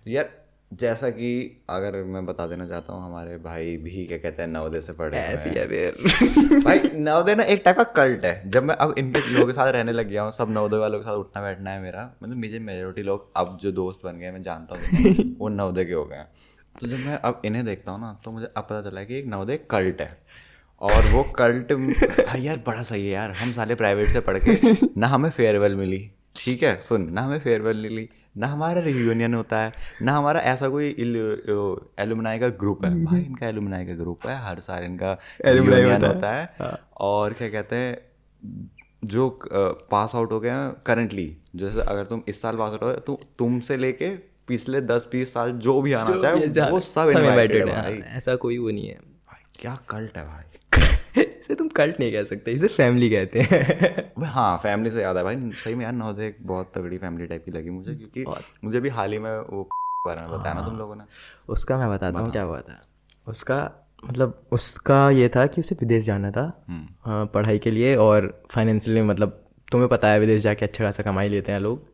यार जैसा कि अगर मैं बता देना चाहता हूँ, हमारे भाई भी क्या कहते हैं नवोदय से पढ़े हुए ऐसी हैं। है फिर। भाई नवोदय ना एक टाइप का कल्ट है। जब मैं अब इनके लोगों के साथ रहने लग गया हूँ, सब नवोदय वालों के साथ उठना बैठना है मेरा, मतलब मुझे मेजोरिटी लोग अब जो दोस्त बन गए मैं जानता हूँ जिन्हें, वो नवोदय के हो गए हैं। तो जब मैं अब इन्हें देखता हूँ ना, तो मुझे अब पता चला है कि एक नवोदय कल्ट है। और वो कल्ट भाई यार बड़ा सही है यार। हम साले प्राइवेट से पढ़ के ना हमें फेयरवेल मिली, ठीक है सुन, ना हमें फेयरवेल मिली, ना हमारा रियूनियन होता है, ना हमारा ऐसा कोई एलुमनाई का ग्रुप है। भाई इनका एलुमनाई का ग्रुप है, हर साल इनका एलुमनाई रियूनियन होता है। होता है। हाँ। और क्या कहते हैं, जो पास आउट हो गए हैं करंटली, जैसे अगर तुम इस साल पास आउट हो तो तुमसे लेके पिछले 10-20 साल जो भी आना जो चाहे ये वो सब सब इनवाइटेड है इनवाइटेड है, हाँ, भाई। ऐसा कोई वो नहीं है। भाई क्या कल्ट है भाई। इसे तुम कल्ट नहीं कह सकते, इसे फैमिली कहते हैं। भाई हाँ, फैमिली से याद है भाई, सही में यार नवोदय एक बहुत तगड़ी फैमिली टाइप की लगी मुझे, क्योंकि और मुझे भी हाल ही में वो बारे में बताया ना तुम लोगों ने। उसका मैं बताता हूँ बता। क्या हुआ था। उसका मतलब उसका ये था कि उसे विदेश जाना था पढ़ाई के लिए, और फाइनेंशियली मतलब तुम्हें पता है विदेश जाके अच्छा खासा कमाई लेते हैं लोग।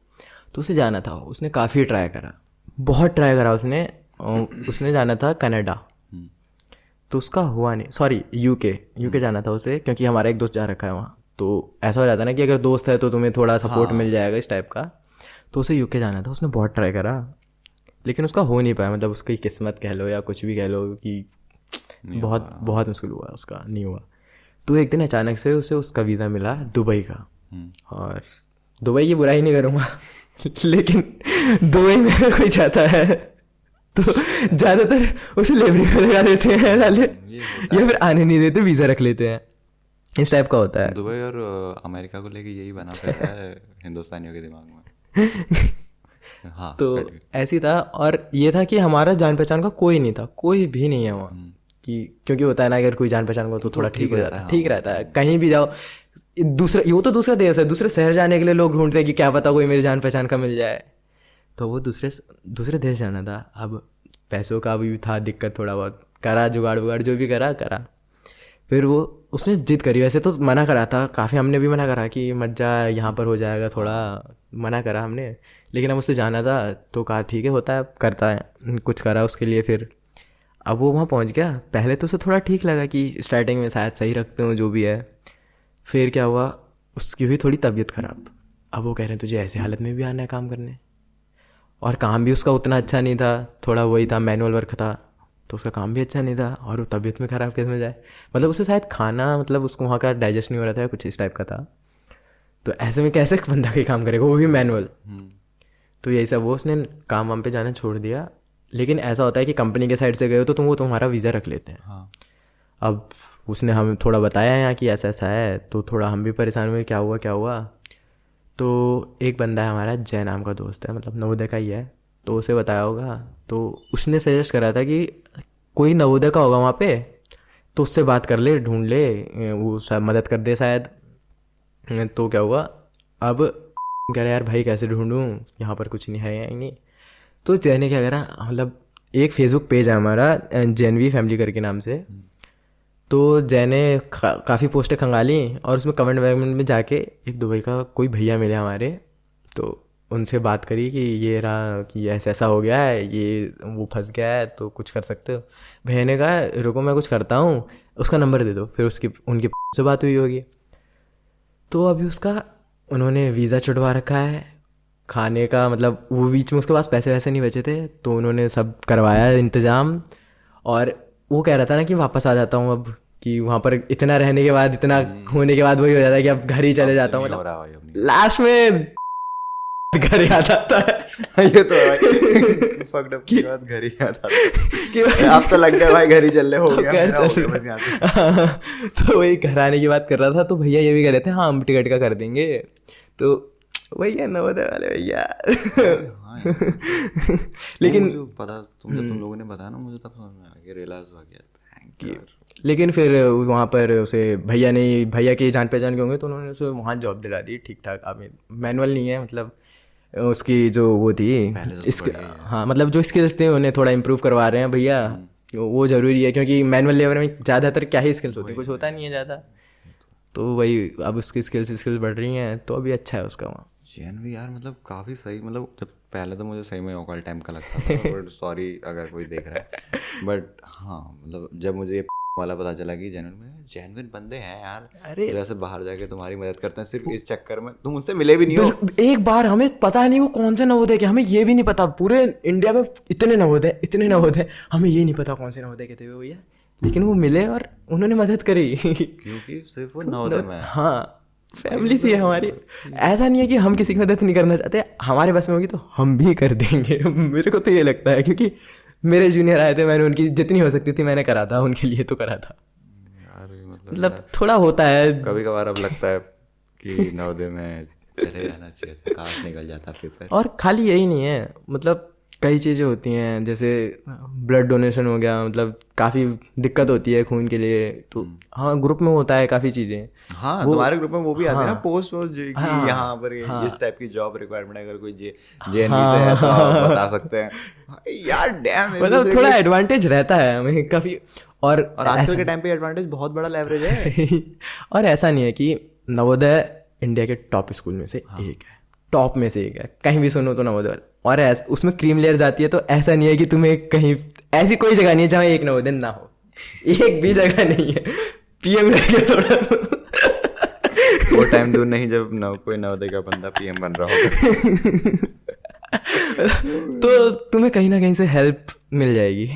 तो उसे जाना था, उसने काफ़ी ट्राई करा, बहुत ट्राई करा उसने। उसने जाना था कनाडा, तो उसका हुआ नहीं। सॉरी, यूके जाना था उसे, क्योंकि हमारा एक दोस्त जा रखा है वहाँ। तो ऐसा हो जाता है ना कि अगर दोस्त है तो तुम्हें थोड़ा सपोर्ट मिल जाएगा इस टाइप का। तो उसे यूके जाना था, उसने बहुत ट्राई करा, लेकिन उसका हो नहीं पाया। मतलब उसकी किस्मत कह लो या कुछ भी कह लो कि नहीं बहुत होगा। बहुत मुश्किल हुआ, उसका नहीं हुआ। तो एक दिन अचानक से उसे उसका वीज़ा मिला दुबई का। और दुबई की बुराई नहीं करूँगा लेकिन दुबई में अगर कोई जाता है तो ज़्यादातर उसे लेबरी में लगा देते हैं साले, ये होता या है। फिर आने नहीं देते, वीज़ा रख लेते हैं, इस टाइप का होता है। दुबई और अमेरिका को लेके यही बना फिर रहा है हिंदुस्तानियों के दिमाग में। हाँ तो कट। ऐसी था, और ये था कि हमारा जान पहचान का कोई नहीं था, कोई भी नहीं है वहाँ। कि क्योंकि होता है ना, अगर कोई जान पहचान को तो थोड़ा ठीक हो रहता जाता है, है, ठीक हाँ। रहता है, कहीं भी जाओ। दूसरा, वो तो दूसरा देश है, दूसरे शहर जाने के लिए लोग ढूंढते हैं कि क्या पता कोई मेरी जान पहचान का मिल जाए। तो वो दूसरे दूसरे देश जाना था। अब पैसों का भी था दिक्कत, थोड़ा बहुत करा, जुगाड़ वुगाड़ जो भी करा करा। फिर वो उसने जिद करी, वैसे तो मना करा था काफ़ी, हमने भी मना करा कि मत जा, यहाँ पर हो जाएगा थोड़ा, मना करा हमने। लेकिन अब उससे जाना था तो कहा ठीक है, होता है, करता है, कुछ करा उसके लिए। फिर अब वो वहाँ पहुँच गया। पहले तो उसे थोड़ा ठीक लगा कि स्टार्टिंग में शायद सही रखते हो जो भी है। फिर क्या हुआ, उसकी हुई थोड़ी तबीयत ख़राब। अब वो कह रहे हैं तुझे ऐसी हालत में भी आना है काम करने, और काम भी उसका उतना अच्छा नहीं था, थोड़ा वही था, मैनुअल वर्क था, तो उसका काम भी अच्छा नहीं था, और वो तबीयत में ख़राब कैसे में जाए। मतलब उसे शायद खाना, मतलब उसको वहाँ का डाइजेस्ट नहीं हो रहा था, कुछ इस टाइप का था। तो ऐसे में कैसे बंदा कोई काम करेगा, वो भी मैनुअल। तो यही सब, वो उसने काम वाम पे जाना छोड़ दिया। लेकिन ऐसा होता है कि कंपनी के साइड से गए हो तो वो तुम्हारा वीज़ा रख लेते हैं। हाँ। अब उसने हमें थोड़ा बताया यहाँ कि ऐसा ऐसा है, तो थोड़ा हम भी परेशान हुए, क्या हुआ क्या हुआ। तो एक बंदा है हमारा, जय नाम का दोस्त है, मतलब नवोदय का ही है, तो उसे बताया होगा। तो उसने सजेस्ट करा था कि कोई नवोदय का होगा वहाँ पे, तो उससे बात कर ले, ढूंढ ले, वो शायद मदद कर दे शायद। तो क्या हुआ, अब कह रहा यार भाई कैसे ढूंढूं, यहाँ पर कुछ नहीं है या नहीं। तो जय ने क्या करा, मतलब एक फेसबुक पेज है हमारा जैनवी फैमिली करके नाम से। तो जय ने काफ़ी पोस्टें खंगाली, और उसमें कमेंट वमेंट में जाके एक दुबई का कोई भैया मिले हमारे, तो उनसे बात करी कि ये रहा, कि ऐसा ऐसा हो गया है, ये वो फंस गया है, तो कुछ कर सकते हो। भैया ने कहा रुको मैं कुछ करता हूँ, उसका नंबर दे दो। फिर उसकी उनकी से बात हुई होगी। तो अभी उसका, उन्होंने वीज़ा छुड़वा रखा है, खाने का, मतलब वो बीच में उसके पास पैसे वैसे नहीं बचे थे, तो उन्होंने सब करवाया इंतज़ाम। और वो कह रहा था ना कि वापस आ जाता हूँ अब, कि वहाँ पर इतना रहने के बाद, इतना होने के बाद वही हो जाता है कि अब घर ही चले अब से जाता हूँ, नहीं हो मतलब रहा भाई, अब नहीं। लास्ट में घर याद आता है ये तो है भाई। फक्ड अप की बात घर ही आता है कि अब तो लग गया भाई, घर ही चल रहे, हो अब गया घर मेरा, हो चल गया बस यहाँ से। रहा। तो वही घर आने की बात कर रहा था, तो भैया ये भी कह रहे थे हाँ हम टिकट का कर देंगे। तो वही है नवोदय वाले भैया। भाई हाँ यार। लेकिन मुझे पता, जब तुम लोगों ने बताया ना, मुझे तब समझ में आ गया, रियलाइज हो गया, थैंक यू यार। लेकिन फिर वहाँ पर उसे भैया ने, भैया के जान पहचान के होंगे, तो उन्होंने उसे वहाँ जॉब दिला दी ठीक ठाक। अभी मैनुअल नहीं है, मतलब उसकी जो वो थी, पहले से तो इस, बढ़िया ही है। हाँ मतलब जो स्किल्स थे उन्हें थोड़ा इम्प्रूव करवा रहे हैं भैया। वो ज़रूरी है, क्योंकि मैनुअल लेबर में ज़्यादातर क्या ही स्किल्स होती हैं, कुछ होता नहीं है ज़्यादा। तो वही अब उसकी स्किल्स बढ़ रही हैं, तो अभी अच्छा है उसका वहाँ। चैन भी यार मतलब काफ़ी सही, मतलब जब पहले तो मुझे सही में ऑकवर्ड टाइम का लगता था, बट सॉरी अगर कोई देख रहा है, बट हाँ मतलब जब मुझे ये वाला पता चला कि जेन्युइन बंदे हैं यार, अरे जैसे बाहर जाके तुम्हारी मदद करते हैं सिर्फ इस चक्कर में, तुम उनसे मिले भी नहीं हो। एक बार हमें पता नहीं वो कौन से नवोदय के, हमें ये भी नहीं पता, पूरे इंडिया में इतने नवोदय हमें ये नहीं पता कौन से नवोदय के थे वो भैया, लेकिन वो मिले और उन्होंने मदद करी। क्योंकि सिर्फ वो नवोदय में है। हाँ, फैमिली सी है हमारी। ऐसा नहीं है कि हम किसी की मदद नहीं करना चाहते, हमारे पास में होगी तो हम भी कर देंगे। मेरे को तो ये लगता है, क्योंकि मेरे जूनियर आए थे, मैंने उनकी जितनी हो सकती थी मैंने करा था, उनके लिए तो करा था यार। मतलब थोड़ा होता है कभी कभार अब लगता है कि नवोदय में चले जाना चाहिए था, काश निकल जाता पेपर। और खाली यही नहीं है, मतलब कई चीज़ें होती हैं, जैसे ब्लड डोनेशन हो गया, मतलब काफ़ी दिक्कत होती है खून के लिए, तो हाँ ग्रुप में होता है काफ़ी चीज़ें। हाँ तुम्हारे ग्रुप में वो भी आती है ना पोस्ट, यहाँ पर इस टाइप की जॉब रिक्वायरमेंट, अगर कोई जेएनवी से है तो आप बता सकते हैं यार। डैम, मतलब थोड़ा एडवांटेज रहता है हमें काफ़ी। और आजकल के टाइम पे एडवांटेज बहुत बड़ा लेवरेज है। और ऐसा नहीं है कि नवोदय इंडिया के टॉप स्कूल में से एक है, टॉप में से एक है, कहीं भी सुनो तो नवोदय। और उसमें क्रीम लेयर जाती है, तो ऐसा नहीं है कि तुम्हें कहीं ऐसी कोई जगह नहीं है जहाँ एक नवोदय ना हो, एक भी जगह नहीं है। पीएम रह गया थोड़ा तो वो टाइम दूर नहीं जब कोई नवोदय का बंदा पीएम बन रहा होगा। तो तुम्हें कहीं ना कहीं से हेल्प मिल जाएगी,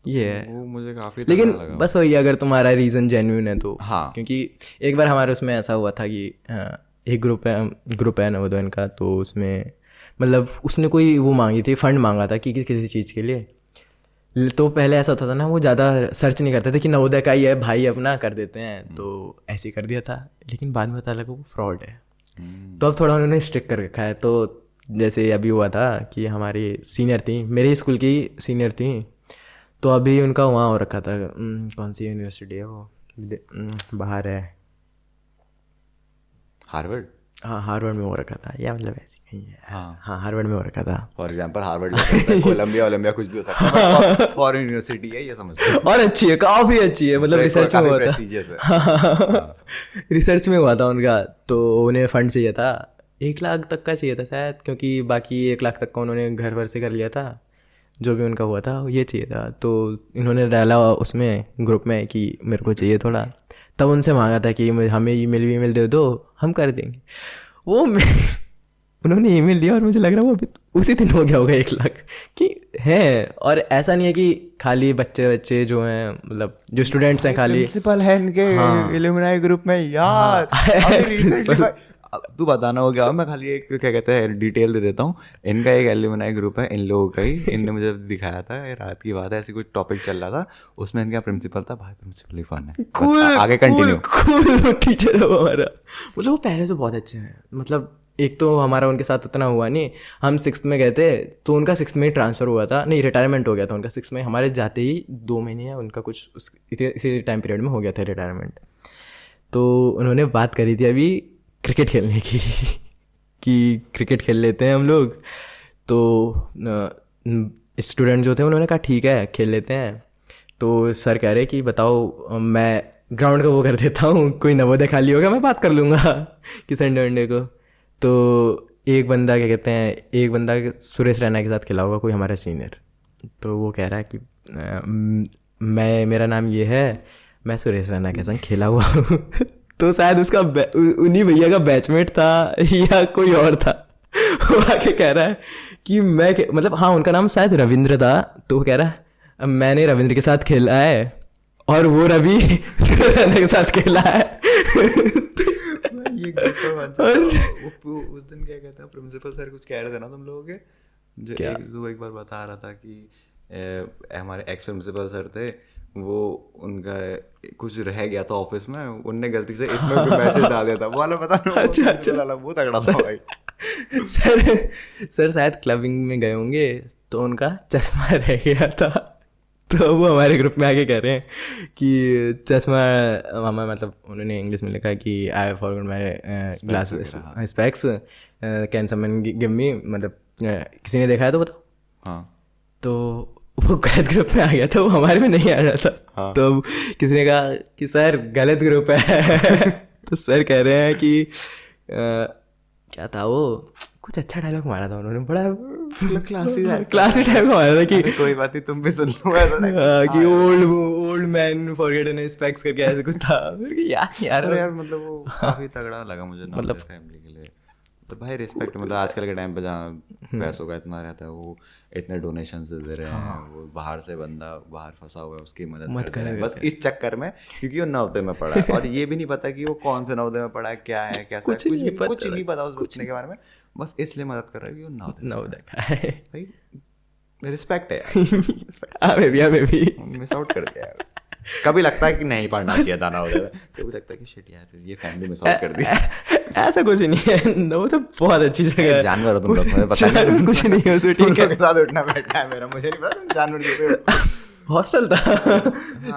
ये है। वो मुझे काफी लेकिन लगा। बस वही, अगर तुम्हारा रीज़न जेन्युइन है तो। हाँ, क्योंकि एक बार हमारे उसमें ऐसा हुआ था कि एक ग्रुप है नवोदय का, तो उसमें मतलब उसने कोई वो मांगी थी, फंड मांगा था कि किसी चीज़ के लिए। तो पहले ऐसा होता था ना, वो ज़्यादा सर्च नहीं करते थे कि नवोदय का ही है भाई, अपना कर देते हैं, तो ऐसे ही कर दिया था। लेकिन बाद में पता लगा वो फ्रॉड है, तो अब थोड़ा उन्होंने स्ट्रिक्ट कर रखा है। तो जैसे अभी हुआ था कि हमारी सीनियर थी, मेरे स्कूल की सीनियर थी, तो अभी उनका वहाँ हो रखा था, कौन सी यूनिवर्सिटी है वो, बाहर है, हार्वर्ड। हाँ हार्वर्ड में हो रखा था, या मतलब ऐसी कहीं है। हाँ हार्वर्ड में हो रखा था। फॉर एग्जांपल हार्वर्ड, कोलंबिया कुछ भी हो सकता है, फॉरेन यूनिवर्सिटी है ये समझ लो। और अच्छी है, काफ़ी अच्छी है, मतलब रिसर्च में हुआ था। रिसर्च में हुआ था उनका, तो उन्हें फंड चाहिए था 1 लाख तक का चाहिए था शायद, क्योंकि बाकी 1 लाख तक का उन्होंने घर भर से कर लिया था, जो भी उनका हुआ था ये चाहिए था। तो इन्होंने डाला उसमें ग्रुप में कि मेरे को चाहिए थोड़ा, तब उनसे मांगा था कि हमें ईमेल दे दो, हम कर देंगे। वो उन्होंने ईमेल दिया और मुझे लग रहा है वो अभी उसी दिन हो गया होगा 1 लाख कि है। और ऐसा नहीं है कि खाली बच्चे जो हैं, मतलब जो स्टूडेंट्स हैं खाली, प्रिंसिपल है इनके इल्यूमिनाई ग्रुप में यार। तू बताना हो गया, मैं खाली एक क्या कहते हैं डिटेल दे देता हूँ। इनका एक एल्यूमिनाई ग्रुप है, इन लोगों का ही। इनने मुझे दिखाया था, रात की बात है, ऐसी कोई टॉपिक चल रहा था, उसमें इनका प्रिंसिपल था। भाई प्रिंसिपल ही फन है। आगे कंटिन्यू। कूल टीचर है वो हमारा, मतलब वो पहले से बहुत अच्छे हैं। मतलब एक तो हमारा उनके साथ उतना हुआ नहीं, हम 6th में गए थे, तो उनका 6th में ट्रांसफ़र हुआ था, नहीं रिटायरमेंट हो गया था उनका 6th में। हमारे जाते ही 2 महीने या उनका कुछ इसी टाइम पीरियड में हो गया था रिटायरमेंट। तो उन्होंने बात करी थी अभी क्रिकेट खेलने की कि क्रिकेट खेल लेते हैं हम लोग। तो स्टूडेंट जो थे उन्होंने कहा ठीक है खेल लेते हैं। तो सर कह रहे कि बताओ, मैं ग्राउंड का वो कर देता हूँ, कोई नवोदय खाली होगा मैं बात कर लूँगा कि संडे वनडे को। तो एक बंदा क्या कहते हैं, एक बंदा सुरेश रैना के साथ खेला होगा कोई हमारा सीनियर, तो वो कह रहा है कि मेरा नाम ये है, मैं सुरेश रैना के संग खेला हुआ हूँ। तो शायद उसका उन्हीं भैया का बैचमेट था या कोई और था। वो आके कह रहा है कि मैं मतलब हाँ उनका नाम शायद रविंद्र था। तो वो कह रहा है मैंने रविंद्र के साथ खेला है और वो रवि के साथ खेला है। ये उस दिन क्या कहते हैं, प्रिंसिपल सर कुछ कह रहे थे ना तुम लोगों के, जो एक बार बता रहा था कि हमारे एक्स प्रिंसिपल सर थे, वो उनका कुछ रह गया था ऑफिस में, उनने गलती से इसमें भी मैसेज डाल दिया था वाला, पता नहीं। अच्छा वो तगड़ा था भाई। सर शायद क्लबिंग में गए होंगे तो उनका चश्मा रह गया था, तो वो हमारे ग्रुप में आके कह रहे हैं कि चश्मा मामा, मतलब उन्होंने इंग्लिश में लिखा है कि I forgot my glasses specs, can someone give me, मतलब किसी ने देखा है तो बताओ। हाँ, तो वो गलत ग्रुप में आ गया था, वो हमारे में नहीं आ रहा था। हाँ। तो किसी ने कहा कि सर गलत ग्रुप है। तो सर कह रहे हैं कि क्या था वो, कुछ अच्छा डायलॉग मारा था उन्होंने, बड़ा क्लासी क्लासी टाइप का मारा था कि कोई बात नहीं तुम भी सुन लो ऐसा टाइप हाँ, कि ओल्ड मैन फॉरगेट इन स्पेक्स करके ऐसे कुछ था। फिर कि यार अरे यार मतलब वो काफी तगड़ा लगा मुझे मतलब फैमिली के लिए। तो भाई रिस्पेक्ट, मतलब आजकल के टाइम पे जहाँ पैसों का इतना रहता है, वो इतने डोनेशंस दे रहे हैं, वो बाहर से बंदा बाहर फंसा हुआ है उसकी मदद कर रहे हैं बस इस चक्कर में, क्योंकि वो नवोदय में पढ़ा है और ये भी नहीं पता कि वो कौन से नवोदय में पढ़ा है, क्या है कैसा है, कुछ नहीं पता उस बच्चे के बारे में, बस इसलिए मदद कर रहा है कि वो नवोदय का है। भाई रिस्पेक्ट है यार। हाँ बेबी मिस आउट कर दिया यार। कभी लगता है कि नहीं पढ़ना चाहिए था नवोदय में, कभी लगता है कि शिट यार ये फैमिली मिस आउट कर दी। ऐसा कुछ नहीं है, नवोदय बहुत अच्छी जगह है। जानवर हो तुम लोग, मुझे पता नहीं कुछ नहीं है उसमें, ठीक है के साथ उठना बैठना है मेरा, मुझे नहीं पता तुम जानवर जैसे हो। हॉस्टल था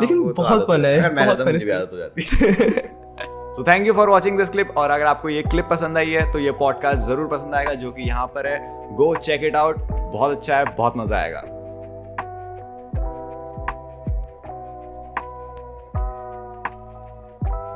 लेकिन बहुत फन है, बहुत फन है। आदत हो जाती। So thank you for watching this clip, और अगर आपको ये क्लिप पसंद आई है तो ये पॉडकास्ट जरूर पसंद आएगा जो कि यहाँ पर है, गो चेक इट आउट, बहुत अच्छा है, बहुत मजा आएगा।